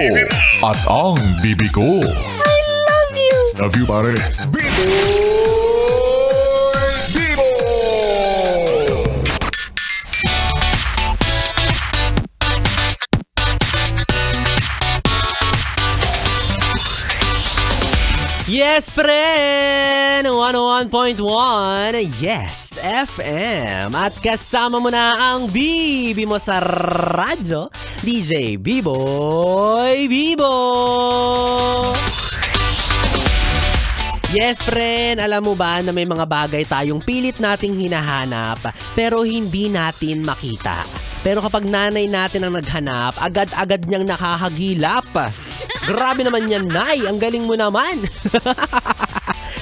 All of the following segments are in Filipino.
At ang bibi ko. Love you! Love you, pare. Bibo! Yes, friend! 101.1 Yes, FM. At kasama mo na ang bibi mo sa radyo, DJ B-Boy Bibo! Yes, friend! Alam mo ba na may mga bagay tayong pilit nating hinahanap pero hindi natin makita. Pero kapag nanay natin ang naghanap, agad-agad niyang nakahagilap. Grabe naman yan, Nay! Ang galing mo naman!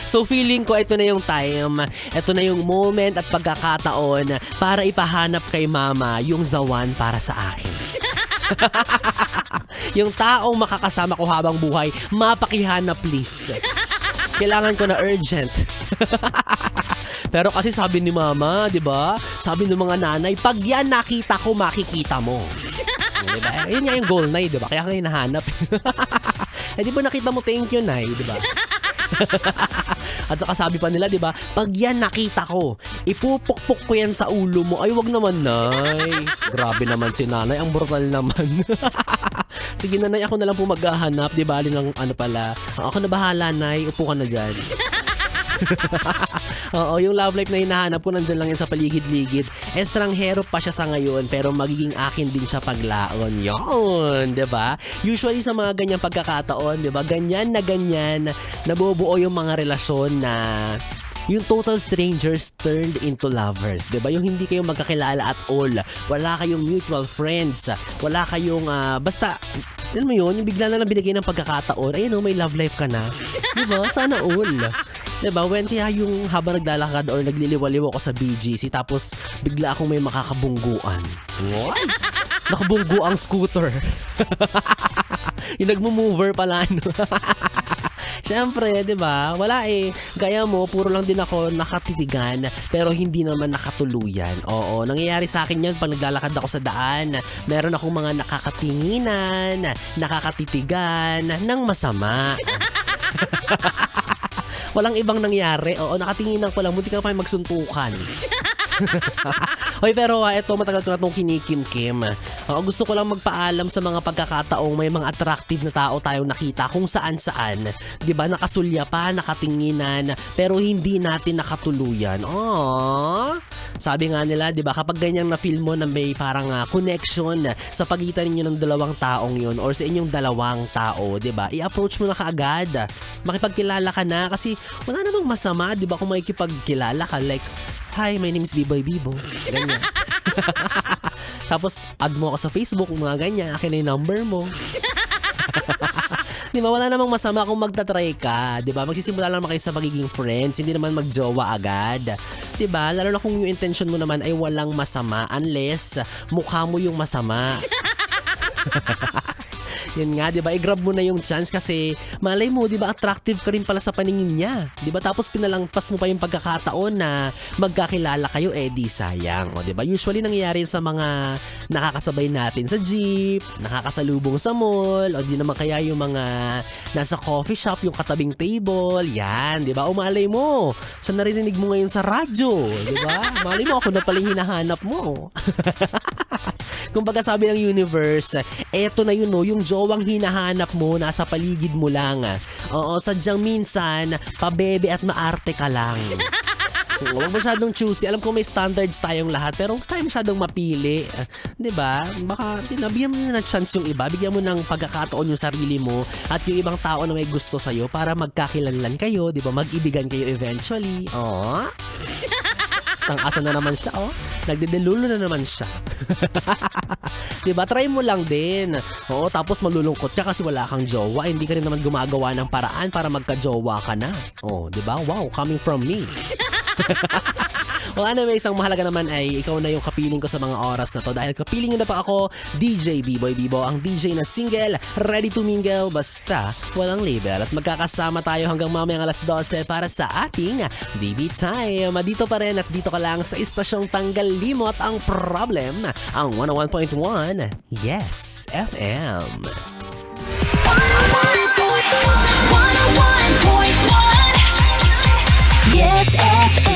So feeling ko ito na yung time, ito na yung moment at pagkakataon para ipahanap kay Mama yung the one para sa akin. Yung taong makakasama ko habang buhay, mapakihanap please. Kailangan ko na urgent. Pero kasi sabi ni Mama, 'di ba? Sabi ng mga nanay, pag yan nakita ko, makikita mo. Diba? Yun nga yung goal, Nay, 'di ba? Kaya nga hinahanap. Di ba nakita mo, thank you, Nay, 'di ba? At saka sabi pa nila, 'di ba? Pag yan nakita ko, ipupukpok ko yan sa ulo mo. Ay, wag naman, Nay. Grabe naman si Nanay, ang brutal naman. Sige, Nanay, ako na lang po maghahanap, 'di ba? Ng ano pala. Ako na bahala, Nay. Upo ka na diyan. Oo, yung love life na hinahanap ko nandyan lang yan sa paligid-ligid. Estranghero pa siya sa ngayon pero magiging akin din siya paglaon. Yun, 'di ba? Usually sa mga ganyang pagkakataon, 'di ba? Ganyan nabubuo yung mga relasyon na yung total strangers turned into lovers, 'di ba? Yung hindi kayo magkakilala at all. Wala kayong mutual friends. Wala kayong basta alam mo yun, yung bigla na lang binigay ng pagkakataon, ayun may love life ka na. 'Di ba? Sana all. Diba, when kaya yung habang naglalakad or nagliliwaliw ako sa BGC tapos bigla akong may makakabungguan. What? Nakabunggu ang scooter. Yung nagmo-mover pala, no? Siyempre, diba, wala gaya mo, puro lang din ako nakatitigan pero hindi naman nakatuluyan. Oo, nangyayari sa akin yan pag naglalakad ako sa daan. Meron akong mga nakakatinginan, nakakatitigan ng masama. Walang ibang nangyari. Oo, nakatinginan ko lang. Munti ka pa magsuntukan. Hoy, pero eto, matagal ko na itong kinikimkim. Gusto ko lang magpaalam sa mga pagkakataong may mga attractive na tao tayong nakita kung saan-saan. Diba, nakasulya pa, nakatinginan, pero hindi natin nakatuluyan. Sabi nga nila, 'di ba, kapag ganyang na-feel mo na may parang connection sa pagitan ninyo ng dalawang taong 'yon or sa inyong dalawang tao, 'di ba? I-approach mo na kaagad. Makipagkilala ka na kasi wala namang masama, 'di ba, kung makikipagkilala ka like, "Hi, my name is B-Boy Bibo." Ganyan. Tapos add mo ako sa Facebook, mga ganyan, akin na yung number mo. Di ba, wala namang masama kung magta-try ka, di ba? Magsisimula lang kayo sa pagiging friends, hindi naman magjowa agad. Di ba? Lalo na kung yung intention mo naman ay walang masama unless mukha mo yung masama. Yun nga, di ba? I-grab mo na yung chance kasi malay mo, di ba, attractive ka rin pala sa paningin niya. Di ba? Tapos pinalangpas mo pa yung pagkakataon na magkakilala kayo, di sayang. O, di ba? Usually nangyayari sa mga nakakasabay natin sa jeep, nakakasalubong sa mall, o di naman kaya yung mga nasa coffee shop, yung katabing table, yan, di ba? O malay mo, sa narinig mo ngayon sa radyo, di ba? Malay mo, ako na pala yung hinahanap mo. Kumbaga sabi ng universe, eto na yun, no, yung jowang hinahanap mo, nasa paligid mo lang. Oo, sadyang minsan, pabebe at maarte ka lang. Huwag masyadong choosy. Alam ko may standards tayong lahat, pero huwag tayo masyadong mapili. Diba? Baka, bigyan mo na ng chance yung iba, bigyan mo ng pagkakataon yung sarili mo at yung ibang tao na may gusto sa'yo para magkakilanlan kayo, diba? Mag-ibigan kayo eventually. Oo. Sang-asa na naman siya, nagdedelulo na naman siya. Diba? Try mo lang din. Oo, tapos malulungkot ka kasi wala kang jowa. Hindi ka rin naman gumagawa ng paraan para magka-jowa ka na. Diba? Wow, coming from me. Wala na, may isang mahalaga naman ay ikaw na yung kapiling ko sa mga oras na to. Dahil kapiling na pa ako, DJ B-Boy Bibo, ang DJ na single, ready to mingle, basta walang label. At magkakasama tayo hanggang mamayang alas 12 para sa ating DB Time. Dito pa rin at dito ka lang sa istasyong Tanggal Limot ang Problem, ang 101.1 Yes FM. SSS